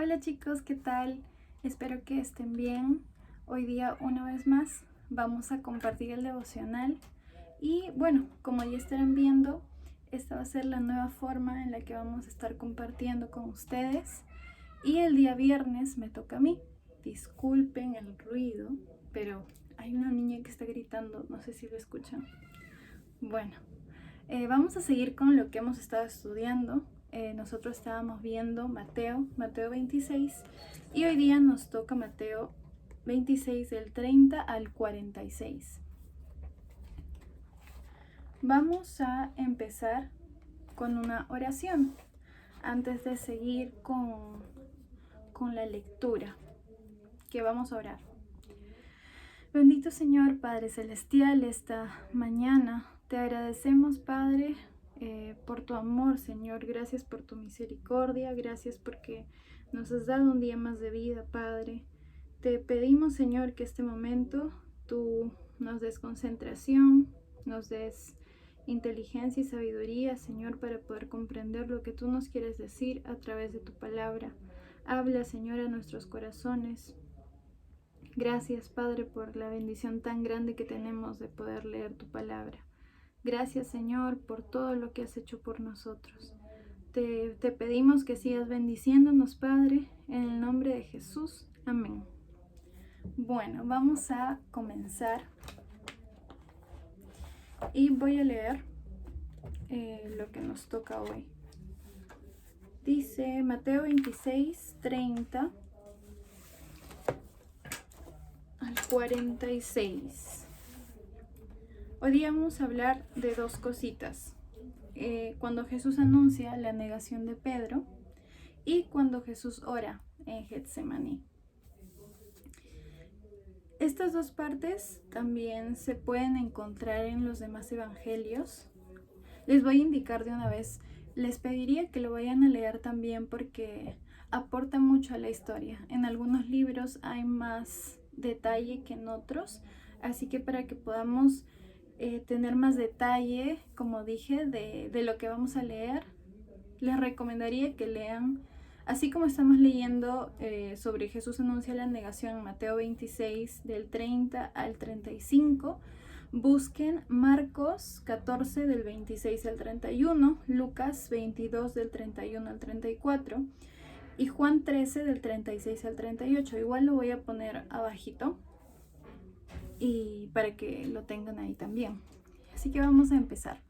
Hola chicos, ¿qué tal? Espero que estén bien. Hoy día una vez más vamos a compartir el devocional y bueno, como ya estarán viendo, esta va a ser la nueva forma en la que vamos a estar compartiendo con ustedes y el día viernes me toca a mí. Disculpen el ruido, pero hay una niña que está gritando, no sé si lo escuchan. Bueno, vamos a seguir con lo que hemos estado estudiando. Nosotros estábamos viendo Mateo 26 y hoy día nos toca Mateo 26 del 30 al 46. Vamos a empezar con una oración antes de seguir con la lectura que vamos a orar. Bendito Señor Padre Celestial, esta mañana te agradecemos, Padre, por tu amor, Señor. Gracias por tu misericordia, gracias porque nos has dado un día más de vida, Padre. Te pedimos, Señor, que este momento tú nos des concentración, nos des inteligencia y sabiduría, Señor, para poder comprender lo que tú nos quieres decir a través de tu palabra. Habla, Señor, a nuestros corazones. Gracias, Padre, por la bendición tan grande que tenemos de poder leer tu palabra. Gracias, Señor, por todo lo que has hecho por nosotros. Te pedimos que sigas bendiciéndonos, Padre, en el nombre de Jesús. Amén. Bueno, vamos a comenzar y voy a leer lo que nos toca hoy. Dice Mateo 26, 30 al 46. Hoy día vamos a hablar de dos cositas. Cuando Jesús anuncia la negación de Pedro y cuando Jesús ora en Getsemaní. Estas dos partes también se pueden encontrar en los demás evangelios. Les voy a indicar de una vez, les pediría que lo vayan a leer también porque aporta mucho a la historia. En algunos libros hay más detalle que en otros, así que para que podamos tener más detalle, como dije, de lo que vamos a leer, les recomendaría que lean, así como estamos leyendo sobre Jesús anuncia la negación en Mateo 26 del 30 al 35, busquen Marcos 14 del 26 al 31, Lucas 22 del 31 al 34 y Juan 13 del 36 al 38. Igual lo voy a poner abajito y para que lo tengan ahí también. Así que vamos a empezar.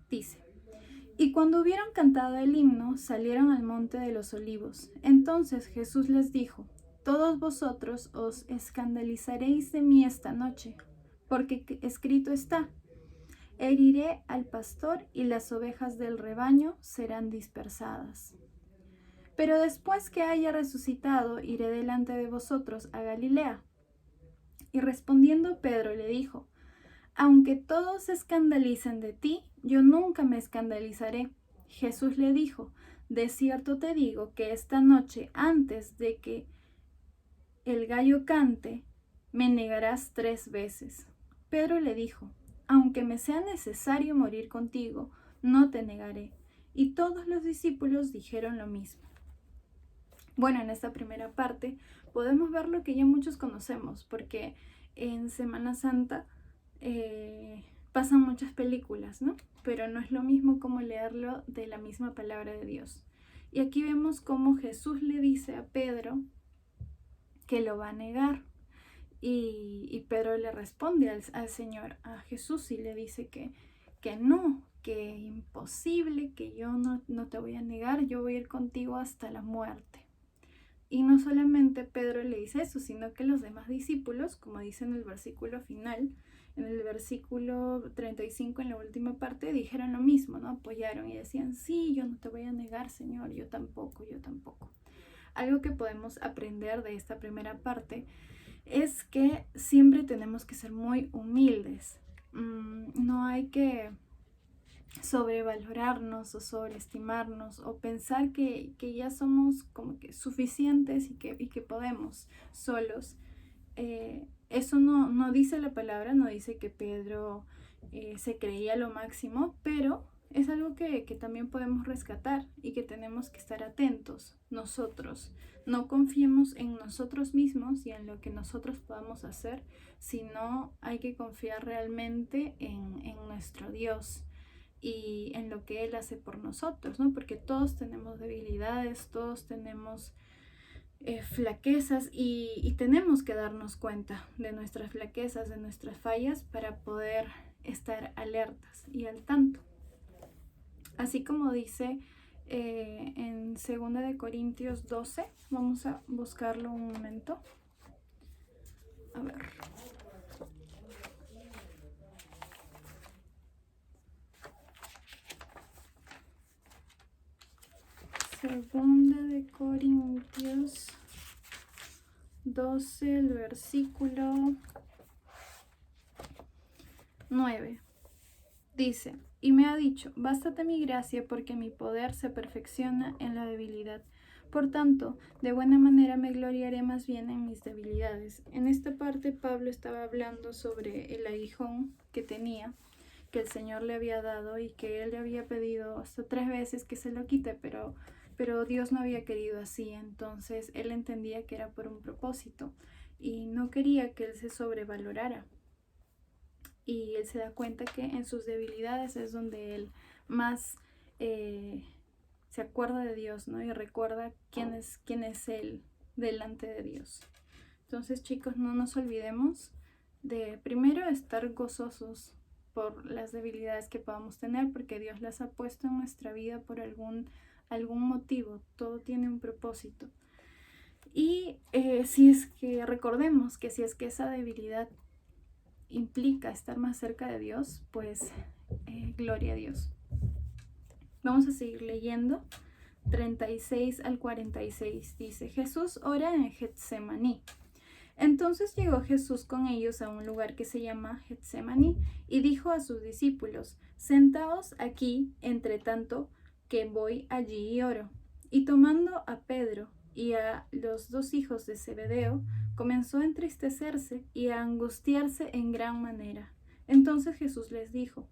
Dice: y cuando hubieron cantado el himno, salieron al monte de los olivos. Entonces Jesús les dijo: todos vosotros os escandalizaréis de mí esta noche, porque escrito está: heriré al pastor y las ovejas del rebaño serán dispersadas. Pero después que haya resucitado, iré delante de vosotros a Galilea. Y respondiendo Pedro le dijo: aunque todos se escandalicen de ti, yo nunca me escandalizaré. Jesús le dijo: de cierto te digo que esta noche, antes de que el gallo cante, me negarás 3 veces. Pedro le dijo: aunque me sea necesario morir contigo, no te negaré. Y todos los discípulos dijeron lo mismo. Bueno, en esta primera parte podemos ver lo que ya muchos conocemos, porque en Semana Santa pasan muchas películas, ¿no? Pero no es lo mismo como leerlo de la misma palabra de Dios. Y aquí vemos cómo Jesús le dice a Pedro que lo va a negar. Y Pedro le responde al Señor, a Jesús, y le dice que no, que imposible, que yo no te voy a negar, yo voy a ir contigo hasta la muerte. Y no solamente Pedro le dice eso, sino que los demás discípulos, como dice en el versículo final, en el versículo 35, en la última parte, dijeron lo mismo, ¿no? Apoyaron y decían: sí, yo no te voy a negar, Señor, yo tampoco, yo tampoco. Algo que podemos aprender de esta primera parte es que siempre tenemos que ser muy humildes. No hay que sobrevalorarnos o sobreestimarnos o pensar que ya somos como que suficientes y que podemos solos. Eso no dice la palabra, no dice que Pedro se creía lo máximo, pero Es algo que también podemos rescatar y que tenemos que estar atentos nosotros. No confiemos en nosotros mismos y en lo que nosotros podamos hacer, sino hay que confiar realmente en nuestro Dios y en lo que Él hace por nosotros, ¿no? Porque todos tenemos debilidades, todos tenemos flaquezas y tenemos que darnos cuenta de nuestras flaquezas, de nuestras fallas para poder estar alertas y al tanto. Así como dice en 2 Corintios 12, vamos a buscarlo un momento. A ver. Segunda de Corintios 12, el versículo 9. Dice, y me ha dicho, bástate mi gracia porque mi poder se perfecciona en la debilidad. Por tanto, de buena manera me gloriaré más bien en mis debilidades. En esta parte Pablo estaba hablando sobre el aguijón que tenía, que el Señor le había dado y que él le había pedido hasta 3 veces que se lo quite, pero Dios no había querido así. Entonces él entendía que era por un propósito y no quería que él se sobrevalorara. Y él se da cuenta que en sus debilidades es donde él más se acuerda de Dios, ¿no? Y recuerda quién es él delante de Dios. Entonces, chicos, no nos olvidemos de primero estar gozosos por las debilidades que podamos tener, porque Dios las ha puesto en nuestra vida por algún motivo. Todo tiene un propósito. Y si es que recordemos que si es que esa debilidad implica estar más cerca de Dios, pues gloria a Dios. Vamos a seguir leyendo 36 al 46. Dice, Jesús ora en Getsemaní. Entonces llegó Jesús con ellos a un lugar que se llama Getsemaní y dijo a sus discípulos, sentaos aquí, entre tanto que voy allí y oro. Y tomando a Pedro y a los 2 hijos de Zebedeo, comenzó a entristecerse y a angustiarse en gran manera. Entonces Jesús les dijo,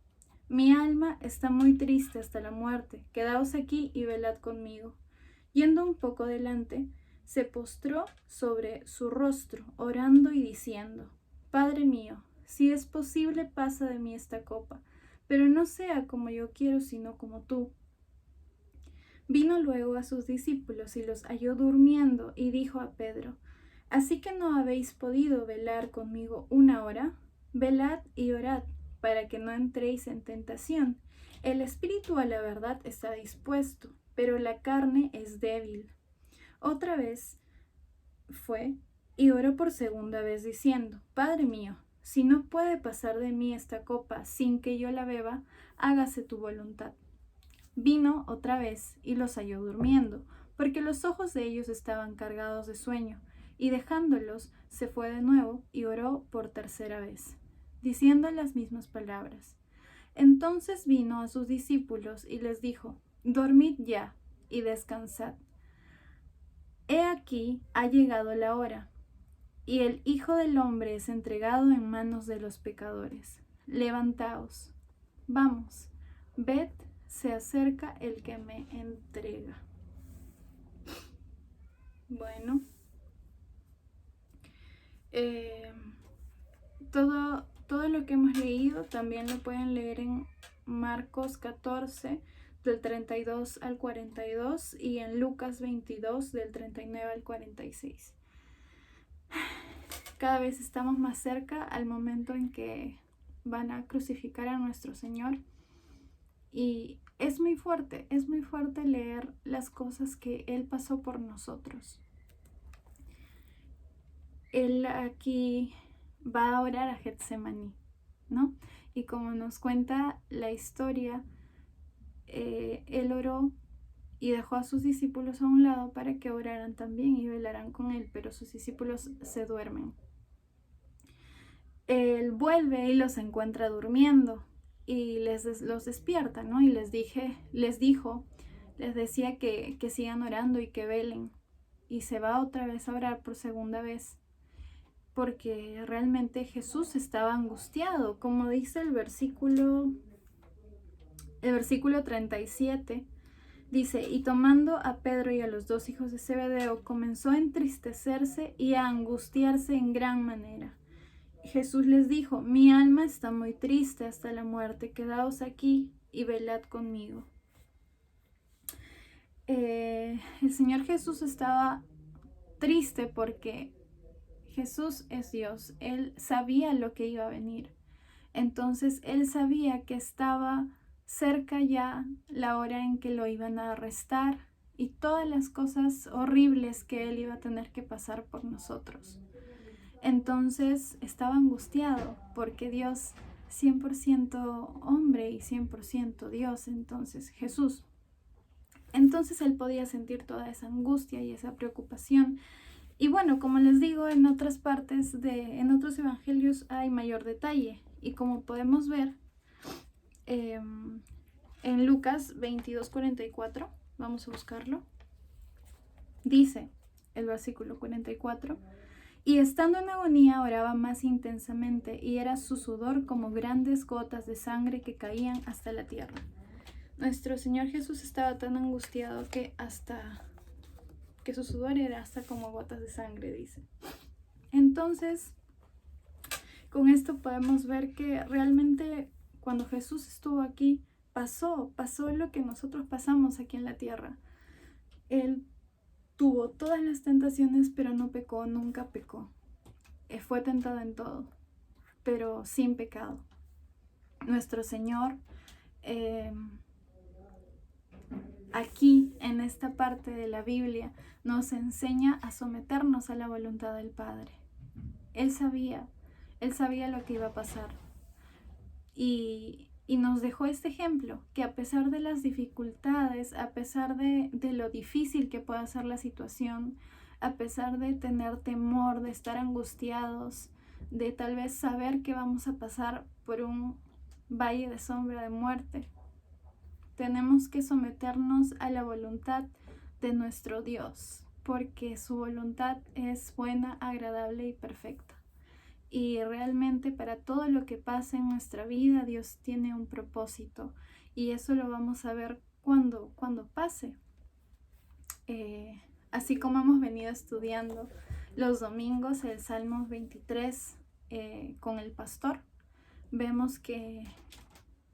mi alma está muy triste hasta la muerte, quedaos aquí y velad conmigo. Yendo un poco delante, se postró sobre su rostro, orando y diciendo, Padre mío, si es posible, pasa de mí esta copa, pero no sea como yo quiero, sino como tú. Vino luego a sus discípulos y los halló durmiendo, y dijo a Pedro, ¿así que no habéis podido velar conmigo 1 hora? Velad y orad, para que no entréis en tentación. El espíritu a la verdad está dispuesto, pero la carne es débil. Otra vez fue y oró por 2ª vez diciendo, Padre mío, si no puede pasar de mí esta copa sin que yo la beba, hágase tu voluntad. Vino otra vez y los halló durmiendo, porque los ojos de ellos estaban cargados de sueño, y dejándolos se fue de nuevo y oró por 3ª vez, diciendo las mismas palabras. Entonces vino a sus discípulos y les dijo, dormid ya y descansad. He aquí ha llegado la hora, y el Hijo del Hombre es entregado en manos de los pecadores. Levantaos, vamos, ved, se acerca el que me entrega. Bueno, todo lo que hemos leído también lo pueden leer en Marcos 14, del 32 al 42, y en Lucas 22, del 39 al 46. Cada vez estamos más cerca al momento en que van a crucificar a nuestro Señor. Y es muy fuerte leer las cosas que Él pasó por nosotros. Él aquí va a orar a Getsemaní, ¿no? Y como nos cuenta la historia, Él oró y dejó a sus discípulos a un lado para que oraran también y velaran con Él, pero sus discípulos se duermen. Él vuelve y los encuentra durmiendo y los despierta, ¿no? Y les decía que sigan orando y que velen. Y se va otra vez a orar por 2ª vez, porque realmente Jesús estaba angustiado, como dice el versículo El versículo 37 dice, y tomando a Pedro y a los dos hijos de Zebedeo, comenzó a entristecerse y a angustiarse en gran manera. Jesús les dijo, mi alma está muy triste hasta la muerte, quedaos aquí y velad conmigo. El Señor Jesús estaba triste porque Jesús es Dios, Él sabía lo que iba a venir. Entonces Él sabía que estaba cerca ya la hora en que lo iban a arrestar y todas las cosas horribles que Él iba a tener que pasar por nosotros. Entonces estaba angustiado porque Dios 100% hombre y 100% Dios, entonces Jesús. Entonces Él podía sentir toda esa angustia y esa preocupación. Y bueno, como les digo, en otras partes en otros evangelios hay mayor detalle. Y como podemos ver en Lucas 22:44, vamos a buscarlo, dice el versículo 44, y estando en agonía oraba más intensamente, y era su sudor como grandes gotas de sangre que caían hasta la tierra. Nuestro Señor Jesús estaba tan angustiado que su sudor era hasta como gotas de sangre, dice. Entonces, con esto podemos ver que realmente cuando Jesús estuvo aquí, pasó lo que nosotros pasamos aquí en la tierra. Él tuvo todas las tentaciones, pero no pecó, nunca pecó. Fue tentado en todo, pero sin pecado. Nuestro Señor, aquí en esta parte de la Biblia, nos enseña a someternos a la voluntad del Padre. Él sabía lo que iba a pasar. Y nos dejó este ejemplo, que a pesar de las dificultades, a pesar de lo difícil que pueda ser la situación, a pesar de tener temor, de estar angustiados, de tal vez saber que vamos a pasar por un valle de sombra de muerte, tenemos que someternos a la voluntad de nuestro Dios, porque su voluntad es buena, agradable y perfecta. Y realmente para todo lo que pasa en nuestra vida, Dios tiene un propósito. Y eso lo vamos a ver cuando pase. Así como hemos venido estudiando los domingos el Salmo 23 con el pastor, vemos que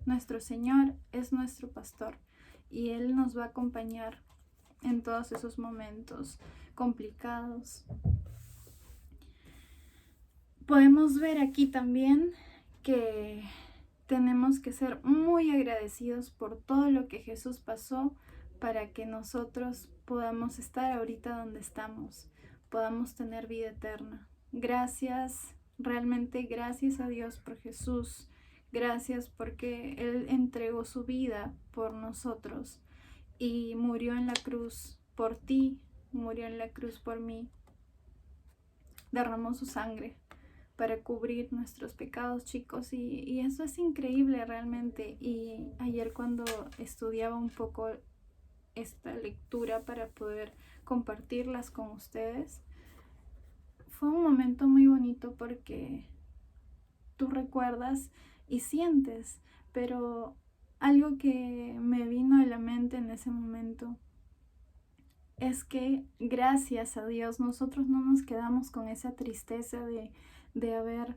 nuestro Señor es nuestro pastor y Él nos va a acompañar en todos esos momentos complicados. Podemos ver aquí también que tenemos que ser muy agradecidos por todo lo que Jesús pasó para que nosotros podamos estar ahorita donde estamos, podamos tener vida eterna. Gracias, realmente gracias a Dios por Jesús. Gracias porque Él entregó su vida por nosotros y murió en la cruz por ti, murió en la cruz por mí. Derramó su sangre para cubrir nuestros pecados, chicos, y eso es increíble realmente. Y ayer cuando estudiaba un poco esta lectura para poder compartirlas con ustedes, fue un momento muy bonito porque tú recuerdas y sientes, pero algo que me vino a la mente en ese momento es que gracias a Dios nosotros no nos quedamos con esa tristeza de haber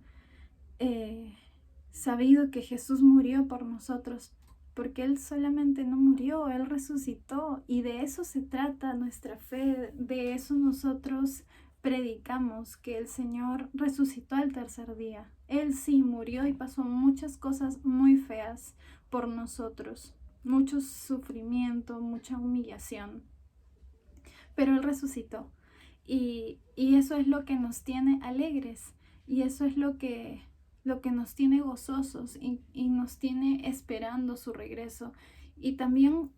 sabido que Jesús murió por nosotros, porque Él solamente no murió, Él resucitó, y de eso se trata nuestra fe, de eso nosotros predicamos, que el Señor resucitó al tercer día. Él sí murió y pasó muchas cosas muy feas por nosotros, mucho sufrimiento, mucha humillación, pero Él resucitó, y eso es lo que nos tiene alegres, y eso es lo que nos tiene gozosos y nos tiene esperando su regreso. Y también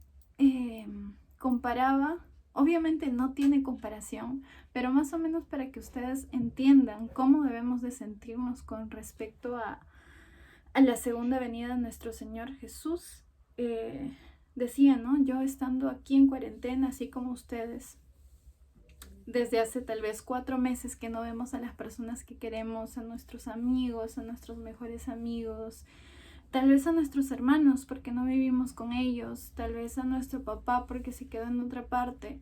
comparaba, obviamente no tiene comparación, pero más o menos para que ustedes entiendan cómo debemos de sentirnos con respecto a la segunda venida de nuestro Señor Jesús. Decía, ¿no? Yo estando aquí en cuarentena, así como ustedes, desde hace tal vez 4 meses que no vemos a las personas que queremos, a nuestros amigos, a nuestros mejores amigos, Tal vez a nuestros hermanos porque no vivimos con ellos, tal vez a nuestro papá porque se quedó en otra parte.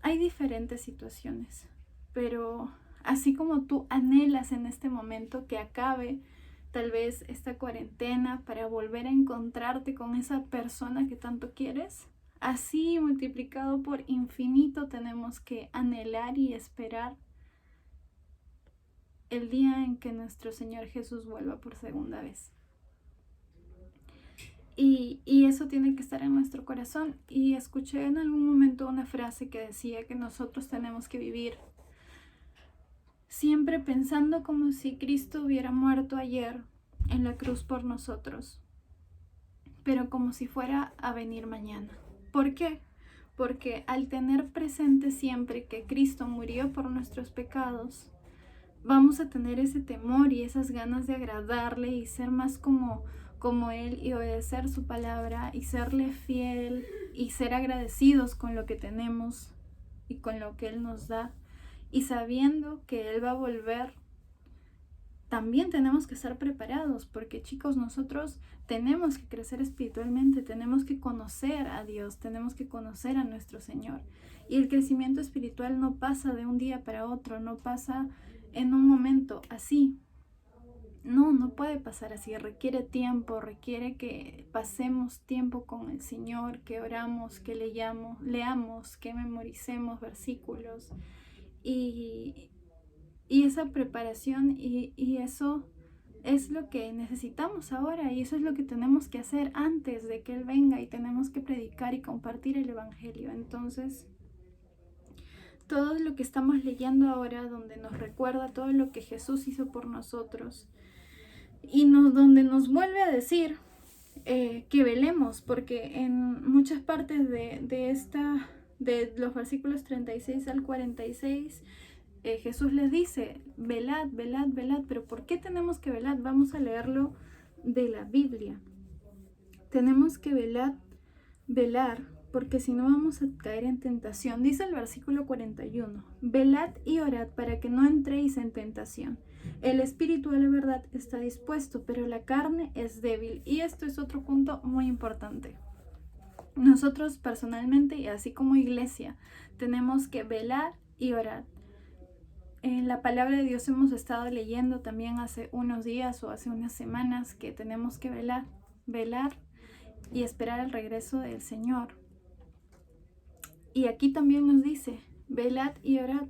Hay diferentes situaciones, pero así como tú anhelas en este momento que acabe tal vez esta cuarentena para volver a encontrarte con esa persona que tanto quieres, así multiplicado por infinito tenemos que anhelar y esperar el día en que nuestro Señor Jesús vuelva por segunda vez. Y eso tiene que estar en nuestro corazón. Y escuché en algún momento una frase que decía que nosotros tenemos que vivir siempre pensando como si Cristo hubiera muerto ayer en la cruz por nosotros, pero como si fuera a venir mañana. ¿Por qué? Porque al tener presente siempre que Cristo murió por nuestros pecados, vamos a tener ese temor y esas ganas de agradarle y ser más como Él y obedecer su palabra y serle fiel y ser agradecidos con lo que tenemos y con lo que Él nos da. Y sabiendo que Él va a volver, también tenemos que estar preparados porque, chicos, nosotros tenemos que crecer espiritualmente, tenemos que conocer a Dios, tenemos que conocer a nuestro Señor. Y el crecimiento espiritual no pasa de un día para otro, no pasa en un momento así. No puede pasar así, requiere tiempo, requiere que pasemos tiempo con el Señor, que oramos, que leamos, que memoricemos versículos y esa preparación y eso es lo que necesitamos ahora y eso es lo que tenemos que hacer antes de que Él venga y tenemos que predicar y compartir el Evangelio. Entonces, todo lo que estamos leyendo ahora, donde nos recuerda todo lo que Jesús hizo por nosotros y donde nos vuelve a decir que velemos, porque en muchas partes de los versículos 36 al 46, Jesús les dice, velad, velad, velad. Pero ¿por qué tenemos que velar? Vamos a leerlo de la Biblia. Tenemos que velar, porque si no vamos a caer en tentación. Dice el versículo 41, velad y orad para que no entréis en tentación. El espíritu de la verdad está dispuesto, pero la carne es débil. Y esto es otro punto muy importante. Nosotros personalmente y así como iglesia tenemos que velar y orar. En la palabra de Dios hemos estado leyendo también hace unos días o hace unas semanas que tenemos que velar y esperar el regreso del Señor. Y aquí también nos dice, velad y orad.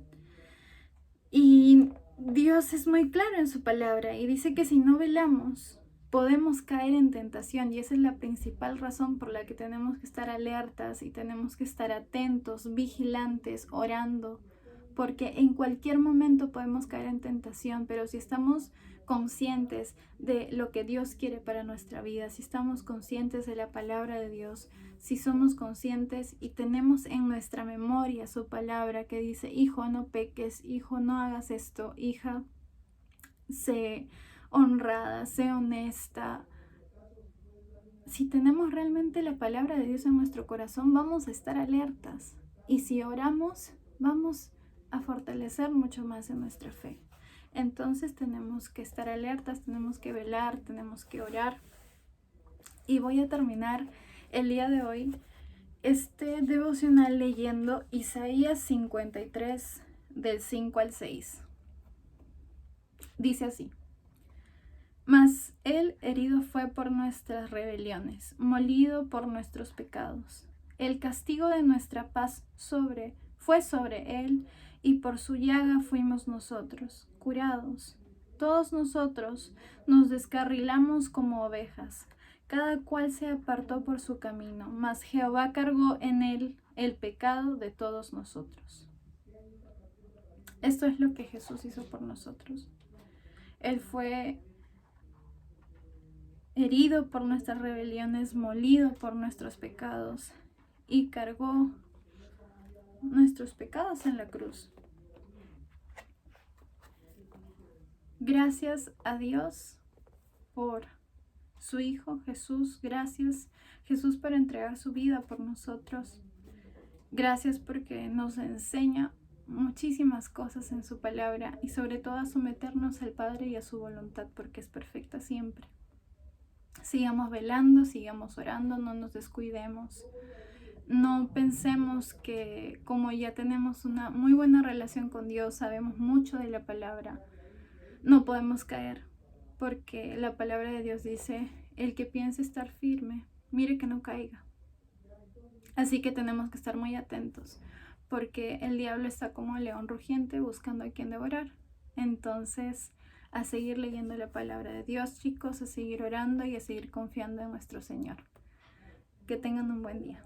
Y Dios es muy claro en su palabra y dice que si no velamos, podemos caer en tentación. Y esa es la principal razón por la que tenemos que estar alertas y tenemos que estar atentos, vigilantes, orando. Porque en cualquier momento podemos caer en tentación, pero si estamos conscientes de lo que Dios quiere para nuestra vida, si estamos conscientes de la palabra de Dios, si somos conscientes y tenemos en nuestra memoria su palabra que dice, hijo, no peques, hijo, no hagas esto, hija, sé honrada, sé honesta. Si tenemos realmente la palabra de Dios en nuestro corazón, vamos a estar alertas. Y si oramos, vamos a fortalecer mucho más en nuestra fe. Entonces tenemos que estar alertas, tenemos que velar, tenemos que orar. Y voy a terminar el día de hoy este devocional leyendo Isaías 53 del 5 al 6. Dice así: Mas él herido fue por nuestras rebeliones, molido por nuestros pecados. El castigo de nuestra paz fue sobre él, y por su llaga fuimos nosotros curados. Todos nosotros nos descarrilamos como ovejas, cada cual se apartó por su camino, mas Jehová cargó en él el pecado de todos nosotros. Esto es lo que Jesús hizo por nosotros. Él fue herido por nuestras rebeliones, molido por nuestros pecados y cargó nuestros pecados en la cruz. Gracias a Dios por su Hijo Jesús. Gracias Jesús por entregar su vida por nosotros. Gracias porque nos enseña muchísimas cosas en su palabra y sobre todo a someternos al Padre y a su voluntad porque es perfecta siempre. Sigamos velando, sigamos orando, no nos descuidemos. No pensemos que como ya tenemos una muy buena relación con Dios, sabemos mucho de la palabra, no podemos caer, porque la palabra de Dios dice, el que piense estar firme, mire que no caiga. Así que tenemos que estar muy atentos, porque el diablo está como un león rugiente buscando a quien devorar. Entonces, a seguir leyendo la palabra de Dios, chicos, a seguir orando y a seguir confiando en nuestro Señor. Que tengan un buen día.